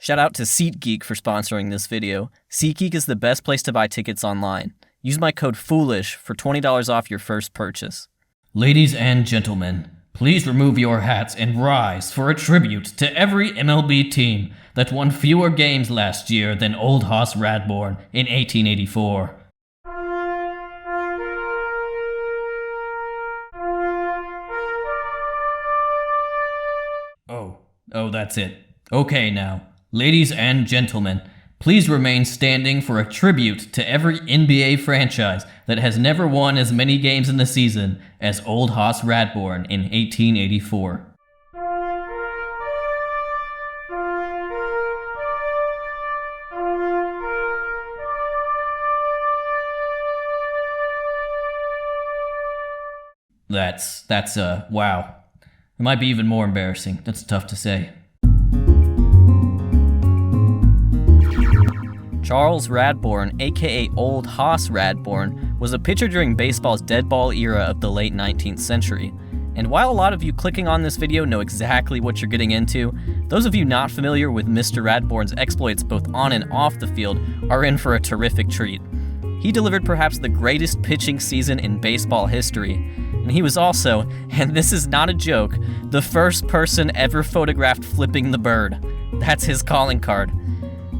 Shout out to SeatGeek for sponsoring this video. SeatGeek is the best place to buy tickets online. Use my code FOOLISH for $20 off your first purchase. Ladies and gentlemen, please remove your hats and rise for a tribute to every MLB team that won fewer games last year than Old Hoss Radbourn in 1884. Oh, that's it. Okay now. Ladies and gentlemen, please remain standing for a tribute to every NBA franchise that has never won as many games in the season as Old Hoss Radbourn in 1884. That's wow. It might be even more embarrassing. That's tough to say. Charles Radbourn, aka Old Hoss Radbourn, was a pitcher during baseball's dead ball era of the late 19th century. And while a lot of you clicking on this video know exactly what you're getting into, those of you not familiar with Mr. Radbourn's exploits both on and off the field are in for a terrific treat. He delivered perhaps the greatest pitching season in baseball history, and he was also, and this is not a joke, the first person ever photographed flipping the bird. That's his calling card.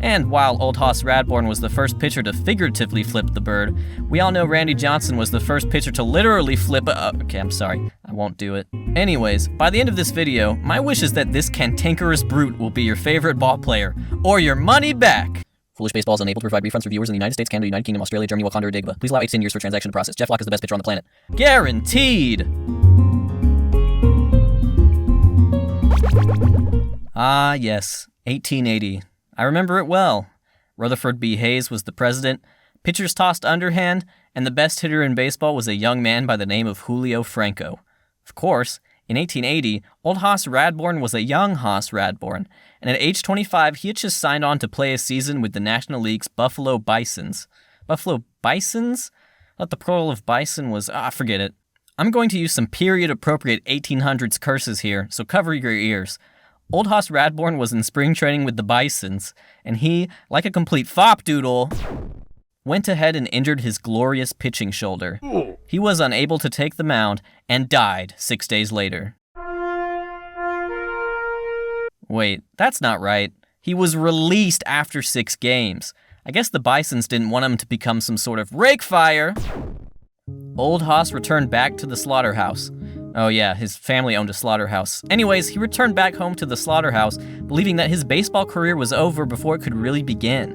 And while Old Hoss Radbourn was the first pitcher to figuratively flip the bird, we all know Randy Johnson was the first pitcher to literally flip okay, I'm sorry. I won't do it. Anyways, by the end of this video, my wish is that this cantankerous brute will be your favorite ball player, or your money back! Foolish Baseball is unable to provide refunds for viewers in the United States, Canada, United Kingdom, Australia, Germany, Wakanda, or Dagobah. Please allow 8 to 10 years for transaction to process. Jeff Locke is the best pitcher on the planet. Guaranteed! Ah, yes. 1880. I remember it well. Rutherford B. Hayes was the president, pitchers tossed underhand, and the best hitter in baseball was a young man by the name of Julio Franco. Of course, in 1880, Old Hoss Radbourn was a young Hoss Radbourn, and at age 25, he had just signed on to play a season with the National League's Buffalo Bisons. Buffalo Bisons? I thought the plural of bison was, forget it. I'm going to use some period-appropriate 1800s curses here, so cover your ears. Old Hoss Radbourn was in spring training with the Bisons, and he, like a complete fopdoodle, went ahead and injured his glorious pitching shoulder. He was unable to take the mound and died 6 days later. Wait, that's not right. He was released after 6 games. I guess the Bisons didn't want him to become some sort of rake fire. Old Hoss returned back to the slaughterhouse. Oh yeah, his family owned a slaughterhouse. Anyways, he returned back home to the slaughterhouse, believing that his baseball career was over before it could really begin.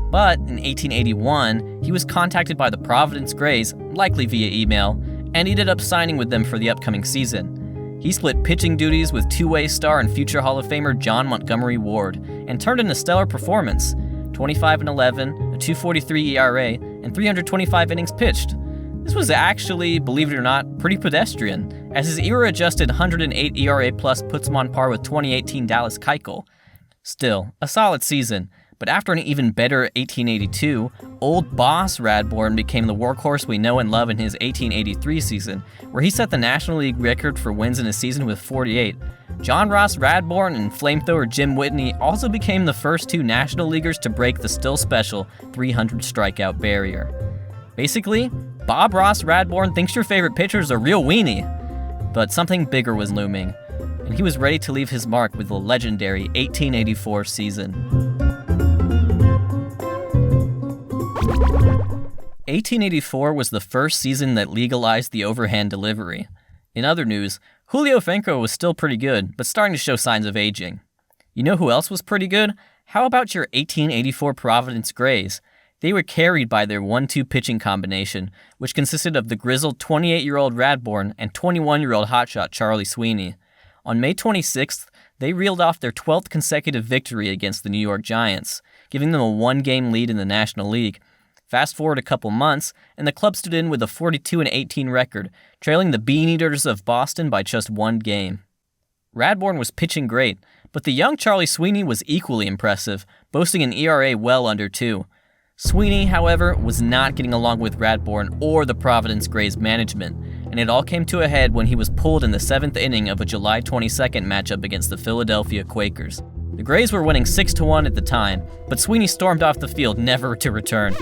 But in 1881, he was contacted by the Providence Grays, likely via email, and he ended up signing with them for the upcoming season. He split pitching duties with two-way star and future Hall of Famer John Montgomery Ward, and turned in a stellar performance, 25-11, a 2.43 ERA, and 325 innings pitched. This was actually, believe it or not, pretty pedestrian, as his era-adjusted 108 ERA plus puts him on par with 2018 Dallas Keuchel. Still, a solid season, but after an even better 1882, Old Boss Radbourn became the workhorse we know and love in his 1883 season, where he set the National League record for wins in a season with 48. John Ross Radbourn and flamethrower Jim Whitney also became the first 2 National Leaguers to break the still special 300 strikeout barrier. Basically, Bob Ross Radbourn thinks your favorite pitcher is a real weenie. But something bigger was looming, and he was ready to leave his mark with the legendary 1884 season. 1884 was the first season that legalized the overhand delivery. In other news, Julio Franco was still pretty good, but starting to show signs of aging. You know who else was pretty good? How about your 1884 Providence Grays? They were carried by their 1-2 pitching combination, which consisted of the grizzled 28-year-old Radbourn and 21-year-old hotshot Charlie Sweeney. On May 26th, they reeled off their 12th consecutive victory against the New York Giants, giving them a 1-game lead in the National League. Fast forward a couple months, and the club stood in with a 42-18 record, trailing the Bean Eaters of Boston by just 1 game. Radbourn was pitching great, but the young Charlie Sweeney was equally impressive, boasting an ERA well under 2. Sweeney, however, was not getting along with Radbourn or the Providence Grays management, and it all came to a head when he was pulled in the 7th inning of a July 22nd matchup against the Philadelphia Quakers. The Grays were winning 6-1 at the time, but Sweeney stormed off the field never to return.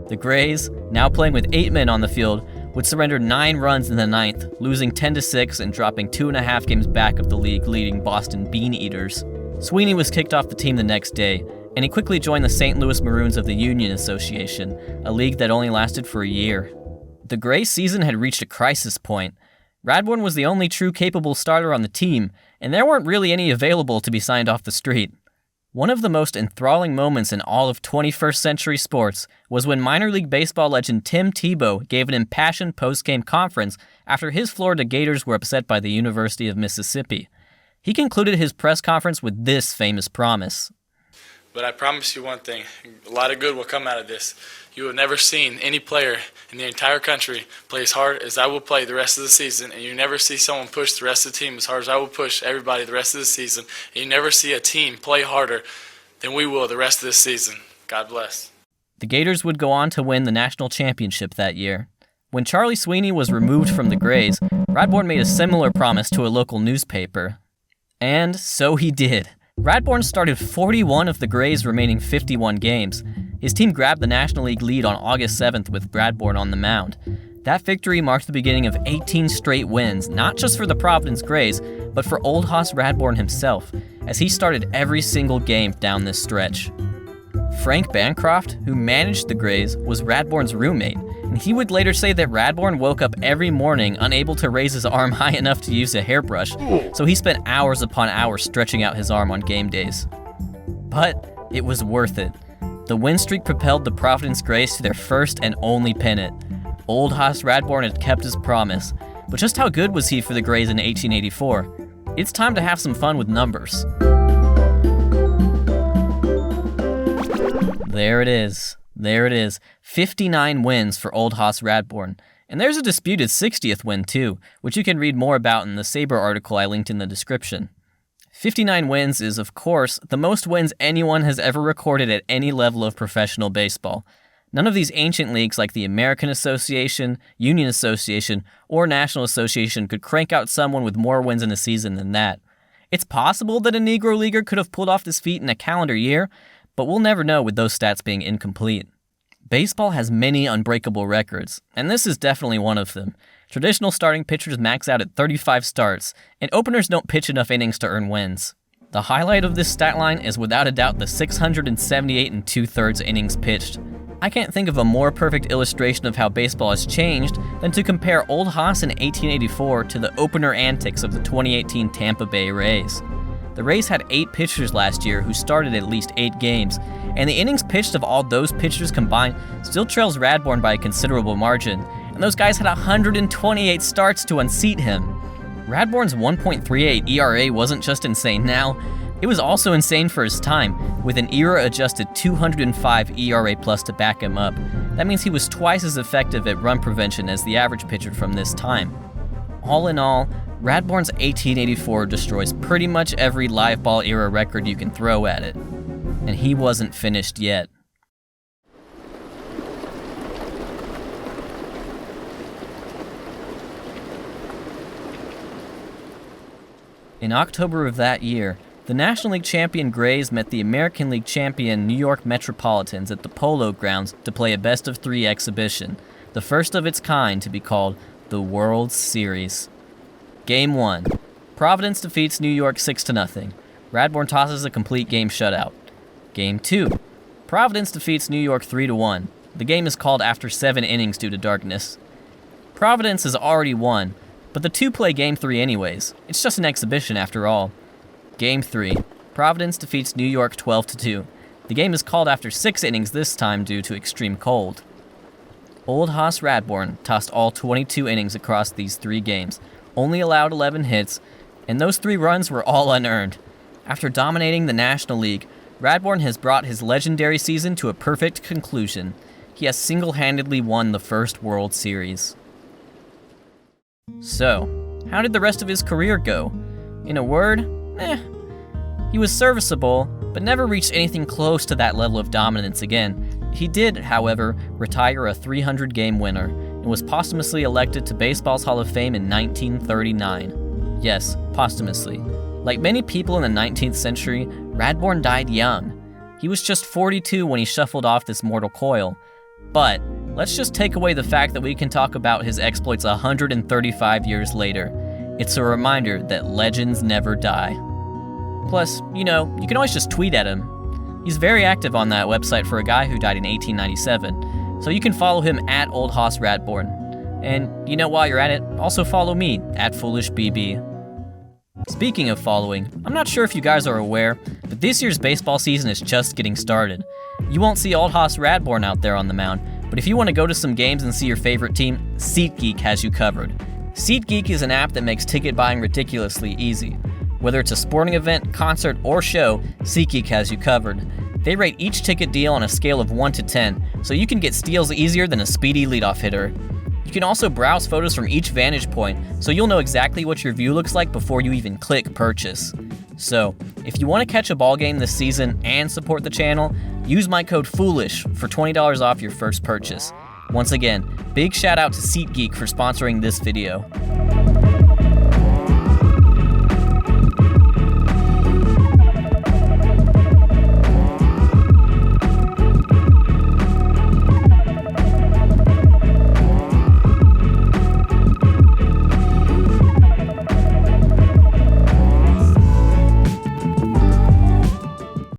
The Grays, now playing with 8 men on the field, would surrender 9 runs in the 9th, losing 10-6 and dropping 2.5 games back of the league-leading Boston Bean Eaters. Sweeney was kicked off the team the next day, and he quickly joined the St. Louis Maroons of the Union Association, a league that only lasted for a year. The Grays' season had reached a crisis point. Radbourn was the only true capable starter on the team, and there weren't really any available to be signed off the street. One of the most enthralling moments in all of 21st century sports was when minor league baseball legend Tim Tebow gave an impassioned post-game conference after his Florida Gators were upset by the University of Mississippi. He concluded his press conference with this famous promise. But I promise you one thing, a lot of good will come out of this. You have never seen any player in the entire country play as hard as I will play the rest of the season, and you never see someone push the rest of the team as hard as I will push everybody the rest of the season, and you never see a team play harder than we will the rest of this season. God bless. The Gators would go on to win the national championship that year. When Charlie Sweeney was removed from the Grays, Radbourn made a similar promise to a local newspaper. And so he did. Radbourn started 41 of the Grays' remaining 51 games. His team grabbed the National League lead on August 7th with Radbourn on the mound. That victory marked the beginning of 18 straight wins, not just for the Providence Grays, but for Old Hoss Radbourn himself, as he started every single game down this stretch. Frank Bancroft, who managed the Grays, was Radbourn's roommate, and he would later say that Radbourn woke up every morning unable to raise his arm high enough to use a hairbrush, so he spent hours upon hours stretching out his arm on game days. But it was worth it. The win streak propelled the Providence Grays to their first and only pennant. Old Hoss Radbourn had kept his promise, but just how good was he for the Grays in 1884? It's time to have some fun with numbers. There it is. 59 wins for Old Hoss Radbourn. And there's a disputed 60th win too, which you can read more about in the Sabre article I linked in the description. 59 wins is, of course, the most wins anyone has ever recorded at any level of professional baseball. None of these ancient leagues like the American Association, Union Association, or National Association could crank out someone with more wins in a season than that. It's possible that a Negro leaguer could have pulled off this feat in a calendar year, but we'll never know with those stats being incomplete. Baseball has many unbreakable records, and this is definitely one of them. Traditional starting pitchers max out at 35 starts, and openers don't pitch enough innings to earn wins. The highlight of this stat line is without a doubt the 678 2/3 innings pitched. I can't think of a more perfect illustration of how baseball has changed than to compare Old Hoss in 1884 to the opener antics of the 2018 Tampa Bay Rays. The Rays had 8 pitchers last year who started at least 8 games, and the innings pitched of all those pitchers combined still trails Radbourn by a considerable margin, and those guys had 128 starts to unseat him. Radbourn's 1.38 ERA wasn't just insane now, it was also insane for his time, with an era-adjusted 205 ERA plus to back him up. That means he was twice as effective at run prevention as the average pitcher from this time. All in all, Radbourn's 1884 destroys pretty much every live ball era record you can throw at it. And he wasn't finished yet. In October of that year, the National League champion Grays met the American League champion New York Metropolitans at the Polo Grounds to play a best-of-3 exhibition, the first of its kind to be called the World Series. Game 1. Providence defeats New York 6-0. Radbourn tosses a complete game shutout. Game 2. Providence defeats New York 3-1. The game is called after 7 innings due to darkness. Providence has already won, but the two play Game 3 anyways. It's just an exhibition after all. Game 3. Providence defeats New York 12-2. The game is called after 6 innings this time due to extreme cold. Old Hoss Radbourn tossed all 22 innings across these 3 games, only allowed 11 hits, and those 3 runs were all unearned. After dominating the National League, Radbourn has brought his legendary season to a perfect conclusion. He has single-handedly won the first World Series. So, how did the rest of his career go? In a word, He was serviceable, but never reached anything close to that level of dominance again. He did, however, retire a 300-game winner, and was posthumously elected to Baseball's Hall of Fame in 1939. Yes, posthumously. Like many people in the 19th century, Radbourn died young. He was just 42 when he shuffled off this mortal coil. But let's just take away the fact that we can talk about his exploits 135 years later. It's a reminder that legends never die. Plus, you can always just tweet at him. He's very active on that website for a guy who died in 1897, so you can follow him at Old Hoss Radbourn. And while you're at it, also follow me at FoolishBB. Speaking of following, I'm not sure if you guys are aware, but this year's baseball season is just getting started. You won't see Old Hoss Radbourn out there on the mound, but if you want to go to some games and see your favorite team, SeatGeek has you covered. SeatGeek is an app that makes ticket buying ridiculously easy. Whether it's a sporting event, concert, or show, SeatGeek has you covered. They rate each ticket deal on a scale of 1 to 10, so you can get steals easier than a speedy leadoff hitter. You can also browse photos from each vantage point, so you'll know exactly what your view looks like before you even click purchase. So, if you want to catch a ball game this season and support the channel, use my code FOOLISH for $20 off your first purchase. Once again, big shout out to SeatGeek for sponsoring this video.